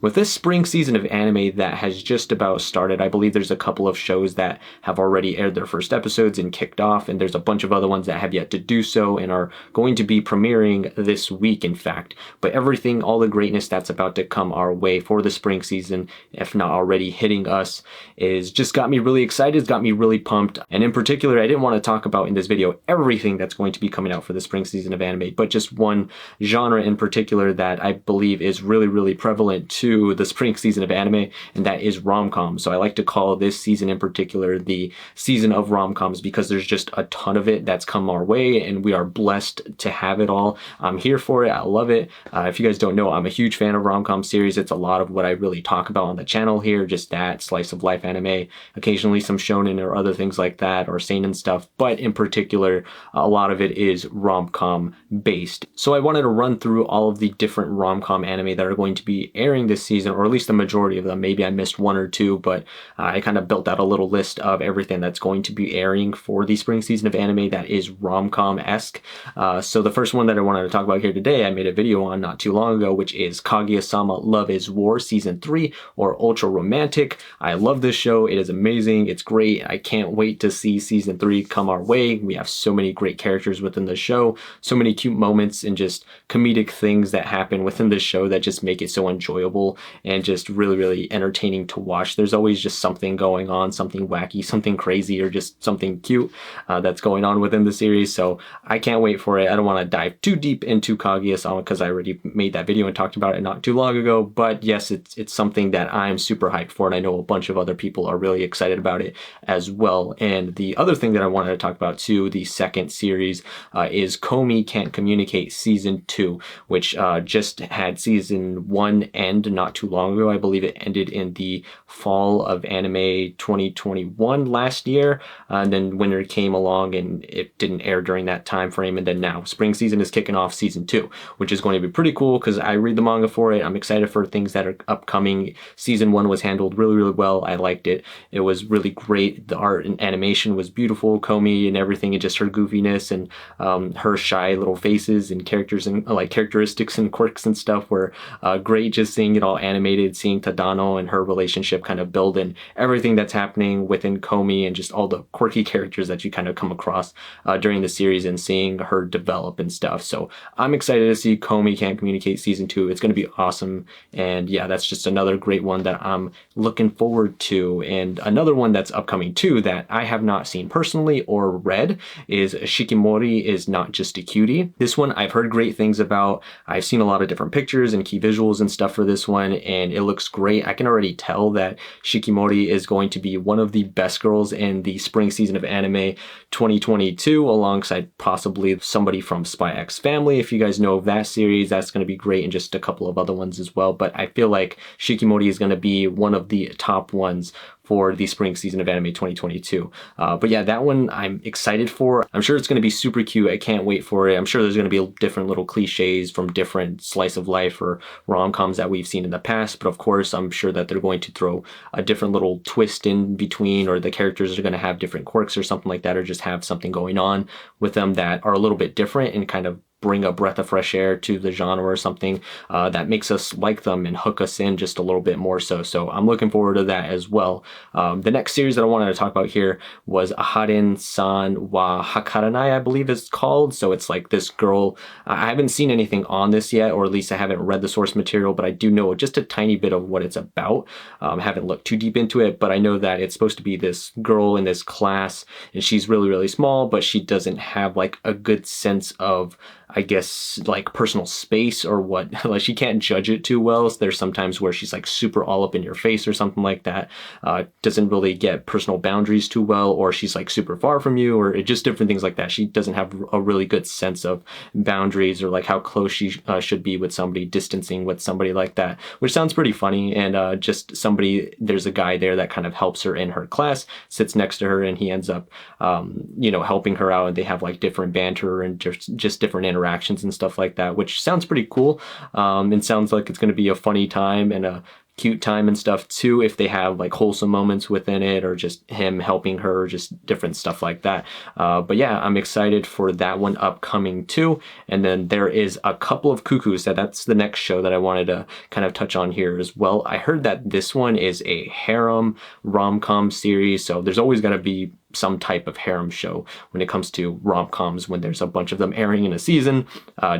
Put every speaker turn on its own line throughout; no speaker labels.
With this spring season of anime that has just about started, I believe there's a couple of shows that have already aired their first episodes and kicked off, and there's a bunch of other ones that have yet to do so and are going to be premiering this week, in fact. But everything, all the greatness that's about to come our way for the spring season, if not already hitting us, is just got me really excited, it's got me really pumped. And in particular, I didn't want to talk about in this video everything that's going to be coming out for the spring season of anime, but just one genre in particular that I believe is really, really prevalent to the spring season of anime, and that is rom-com. So I like to call this season in particular the season of rom-coms because there's just a ton of it that's come our way, and we are blessed to have it all. I'm here for it. I love it. If you guys don't know, I'm a huge fan of rom-com series. It's a lot of what I really talk about on the channel here, just that slice of life anime, occasionally some shonen or other things like that, or seinen stuff, but in particular, a lot of it is rom-com based. So I wanted to run through all of the different rom-com anime that are going to be airing this season, or at least the majority of them. Maybe I missed one or two, but I kind of built out a little list of everything that's going to be airing for the spring season of anime that is rom-com-esque. So the first one that I wanted to talk about here today, I made a video on not too long ago, which is Kaguya-sama Love is War Season 3, or Ultra Romantic. I love this show. It is amazing. It's great. I can't wait to see Season 3 come our way. We have so many great characters within the show, so many cute moments and just comedic things that happen within the show that just make it so enjoyable and just really, really entertaining to watch. There's always just something going on, something wacky, something crazy, or just something cute that's going on within the series. So I can't wait for it. I don't want to dive too deep into Kaguya-sama because I already made that video and talked about it not too long ago. But yes, it's something that I'm super hyped for, and I know a bunch of other people are really excited about it as well. And the other thing that I wanted to talk about too, the second series, is Komi Can't Communicate Season 2, which just had Season 1 end not too long ago. I believe it ended in the fall of anime 2021 last year, and then winter came along and it didn't air during that time frame, and then now spring season is kicking off Season 2, which is going to be pretty cool because I read the manga for it. I'm excited for things that are upcoming. Season 1 was handled really, really well. I liked it. It was really great. The art and animation was beautiful. Komi and everything, and just her goofiness and her shy little faces and characters and like characteristics and quirks and stuff were great. Just seeing it all animated, seeing Tadano and her relationship kind of build, and everything that's happening within Komi and just all the quirky characters that you kind of come across during the series, and seeing her develop and stuff. So I'm excited to see Komi Can't Communicate Season 2. It's going to be awesome. And yeah, that's just another great one that I'm looking forward to. And another one that's upcoming too that I have not seen personally or read is Shikimori Is Not Just a Cutie. This one I've heard great things about. I've seen a lot of different pictures and key visuals and stuff for this one, and it looks great. I can already tell that Shikimori is going to be one of the best girls in the spring season of anime 2022, alongside possibly somebody from Spy X Family. If you guys know of that series, that's going to be great, and just a couple of other ones as well. But I feel like Shikimori is going to be one of the top ones for the spring season of anime 2022. But yeah, that one I'm excited for. I'm sure it's going to be super cute. I can't wait for it. I'm sure there's going to be different little cliches from different slice of life or rom-coms that we've seen in the past. But of course, I'm sure that they're going to throw a different little twist in between, or the characters are going to have different quirks or something like that, or just have something going on with them that are a little bit different and kind of bring a breath of fresh air to the genre, or something that makes us like them and hook us in just a little bit more so. So I'm looking forward to that as well. The next series that I wanted to talk about here was Aharen-san wa Hakaranai, I believe it's called. So it's like this girl, I haven't seen anything on this yet, or at least I haven't read the source material, but I do know just a tiny bit of what it's about. I haven't looked too deep into it, but I know that it's supposed to be this girl in this class, and she's really, really small, but she doesn't have like a good sense of, I guess, like personal space or what. Like, she can't judge it too well. So there's sometimes where she's like super all up in your face or something like that. Doesn't really get personal boundaries too well, or she's like super far from you, or just different things like that. She doesn't have a really good sense of boundaries, or like how close she should be with somebody, distancing with somebody like that, which sounds pretty funny. And just somebody, there's a guy there that kind of helps her in her class, sits next to her, and he ends up, you know, helping her out, and they have like different banter and just different interactions and stuff like that, which sounds pretty cool. And sounds like it's going to be a funny time and a cute time and stuff too, if they have like wholesome moments within it, or just him helping her, or just different stuff like that. But yeah, I'm excited for that one upcoming too. And then there is a couple of Cuckoos, that's the next show that I wanted to kind of touch on here as well. I heard that this one is a harem rom-com series, so there's always going to be some type of harem show when it comes to rom-coms, when there's a bunch of them airing in a season,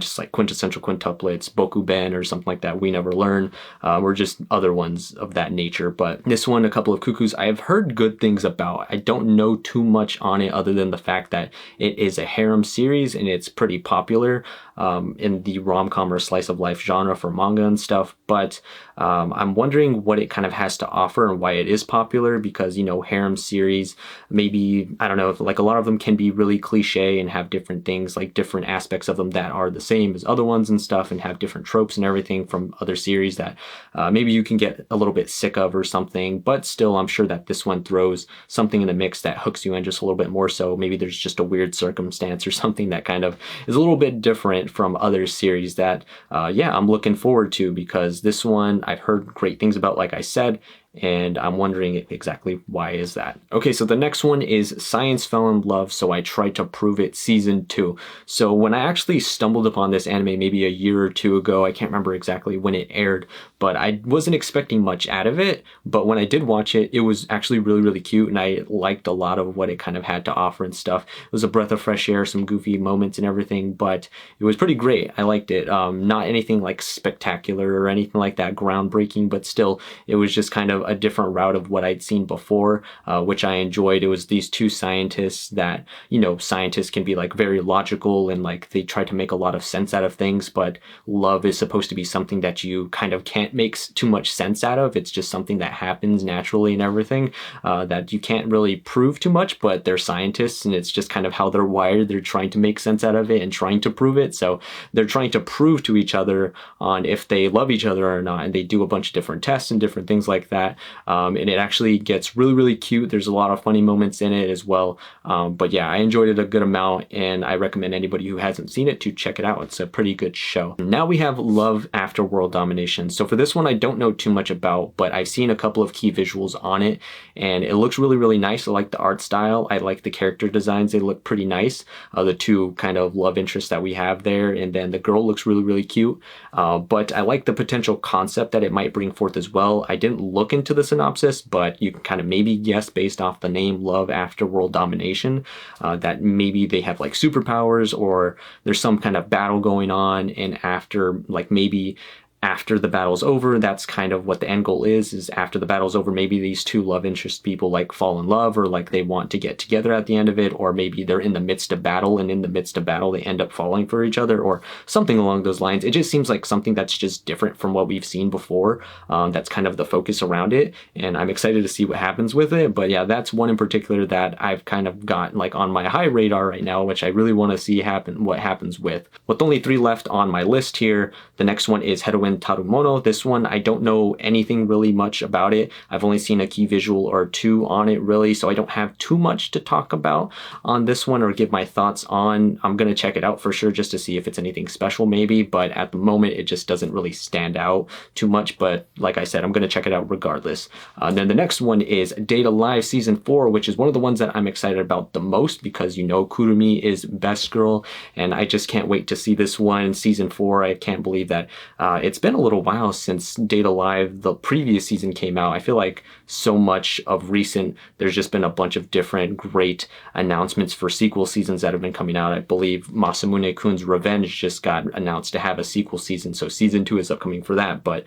just like Quintessential Quintuplets, Bokuben, or something like that, We Never Learn, or just other ones of that nature. But this one, a couple of Cuckoos, I have heard good things about. I don't know too much on it other than the fact that it is a harem series and it's pretty popular in the rom-com or slice of life genre for manga and stuff. But I'm wondering what it kind of has to offer and why it is popular, because, you know, harem series, maybe, I don't know, like a lot of them can be really cliche and have different things, like different aspects of them that are the same as other ones and stuff, and have different tropes and everything from other series that maybe you can get a little bit sick of or something. But still, I'm sure that this one throws something in the mix that hooks you in just a little bit more. So maybe there's just a weird circumstance or something that kind of is a little bit different from other series that yeah, I'm looking forward to, because this one I've heard great things about, like I said, and I'm wondering exactly why is that. Okay, so the next one is Science Fell in Love, So I Tried to Prove It Season 2. So when I actually stumbled upon this anime maybe a year or two ago, I can't remember exactly when it aired, but I wasn't expecting much out of it. But when I did watch it, it was actually really, really cute, and I liked a lot of what it kind of had to offer and stuff. It was a breath of fresh air, some goofy moments and everything, but it was pretty great. I liked it. Not anything like spectacular or anything like that groundbreaking, but still, it was just kind of a different route of what I'd seen before, which I enjoyed. It was these two scientists that, you know, scientists can be like very logical and like they try to make a lot of sense out of things, but love is supposed to be something that you kind of can't make too much sense out of. It's just something that happens naturally and everything, that you can't really prove too much, but they're scientists and it's just kind of how they're wired. They're trying to make sense out of it and trying to prove it. So they're trying to prove to each other on if they love each other or not, and they do a bunch of different tests and different things like that. And it actually gets really, really cute. There's a lot of funny moments in it as well. But yeah, I enjoyed it a good amount, and I recommend anybody who hasn't seen it to check it out. It's a pretty good show. Now we have Love After World Domination. So for this one, I don't know too much about, but I've seen a couple of key visuals on it, and it looks really, really nice. I like the art style. I like the character designs. They look pretty nice. The two kind of love interests that we have there, and then the girl looks really, really cute. But I like the potential concept that it might bring forth as well. I didn't look into the synopsis, but you can kind of maybe guess based off the name Love After World Domination, that maybe they have like superpowers, or there's some kind of battle going on, and after, like, maybe after the battle's over, that's kind of what the end goal is after the battle's over, maybe these two love interest people like fall in love, or like they want to get together at the end of it, or maybe they're in the midst of battle, and in the midst of battle they end up falling for each other, or something along those lines. It just seems like something that's just different from what we've seen before. That's kind of the focus around it, and I'm excited to see what happens with it. But yeah, that's one in particular that I've kind of got like on my high radar right now, which I really want to see what happens with. With only 3 left on my list here, the next one is Heroin Tarumono. This one, I don't know anything really much about it. I've only seen a key visual or 2 on it really, so I don't have too much to talk about on this one or give my thoughts on. I'm gonna check it out for sure just to see if it's anything special maybe, but at the moment it just doesn't really stand out too much. But like I said, I'm gonna check it out regardless. And then the next one is Date A Live Season 4, which is one of the ones that I'm excited about the most, because, you know, Kurumi is best girl, and I just can't wait to see this one. Season 4, I can't believe that it's been a little while since Date A Live, the previous season, came out. I feel like so much of recent, there's just been a bunch of different great announcements for sequel seasons that have been coming out. I believe Masamune-kun's Revenge just got announced to have a sequel season, so season 2 is upcoming for that. But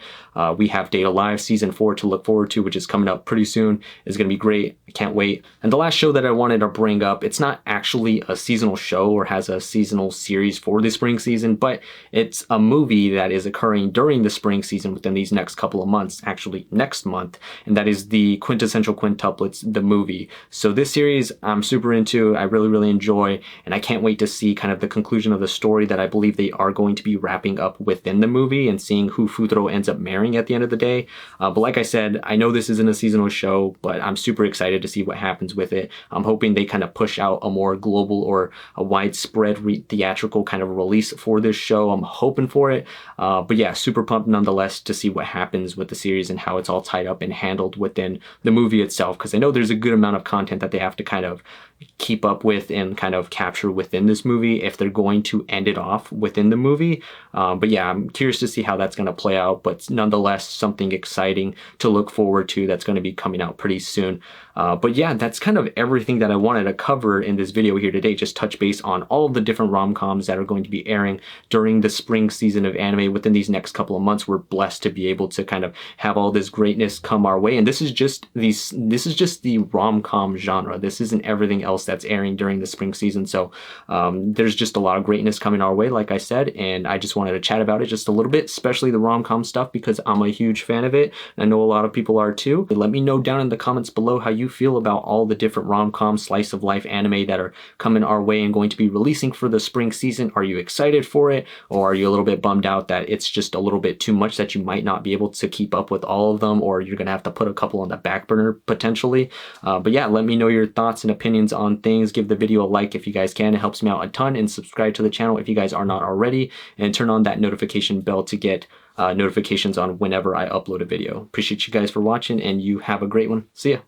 we have Date A Live Season 4 to look forward to, which is coming up pretty soon. It's going to be great. I can't wait. And the last show that I wanted to bring up, it's not actually a seasonal show or has a seasonal series for the spring season, but it's a movie that is occurring during the spring season within these next couple of months, actually next month, and that is the Quintessential Quintuplets, the movie. So this series I'm super into, I really, really enjoy, and I can't wait to see kind of the conclusion of the story that I believe they are going to be wrapping up within the movie, and seeing who Futaro ends up marrying at the end of the day. But like I said, I know this isn't a seasonal show, but I'm super excited to see what happens with it. I'm hoping they kind of push out a more global or a widespread theatrical kind of release for this show. I'm hoping for it. But yeah, super pumped nonetheless to see what happens with the series and how it's all tied up and handled within the movie itself, because I know there's a good amount of content that they have to kind of keep up with and kind of capture within this movie if they're going to end it off within the movie. But yeah, I'm curious to see how that's going to play out, but nonetheless something exciting to look forward to that's going to be coming out pretty soon. But yeah, that's kind of everything that I wanted to cover in this video here today. Just touch base on all of the different rom-coms that are going to be airing during the spring season of anime within these next couple of months. We're blessed to be able to kind of have all this greatness come our way, and this is just the rom-com genre. This isn't everything else that's airing during the spring season. So there's just a lot of greatness coming our way, like I said, and I just wanted to chat about it just a little bit, especially the rom-com stuff, because I'm a huge fan of it. I know a lot of people are too. Let me know down in the comments below how you feel about all the different rom-com slice of life anime that are coming our way and going to be releasing for the spring season. Are you excited for it, or are you a little bit bummed out that it's just a little bit too much, that you might not be able to keep up with all of them, or you're gonna have to put a couple on the back burner potentially? But yeah, let me know your thoughts and opinions on things. Give the video a like if you guys can, it helps me out a ton, and subscribe to the channel if you guys are not already, and turn on that notification bell to get notifications on whenever I upload a video. Appreciate you guys for watching, and you have a great one. See ya.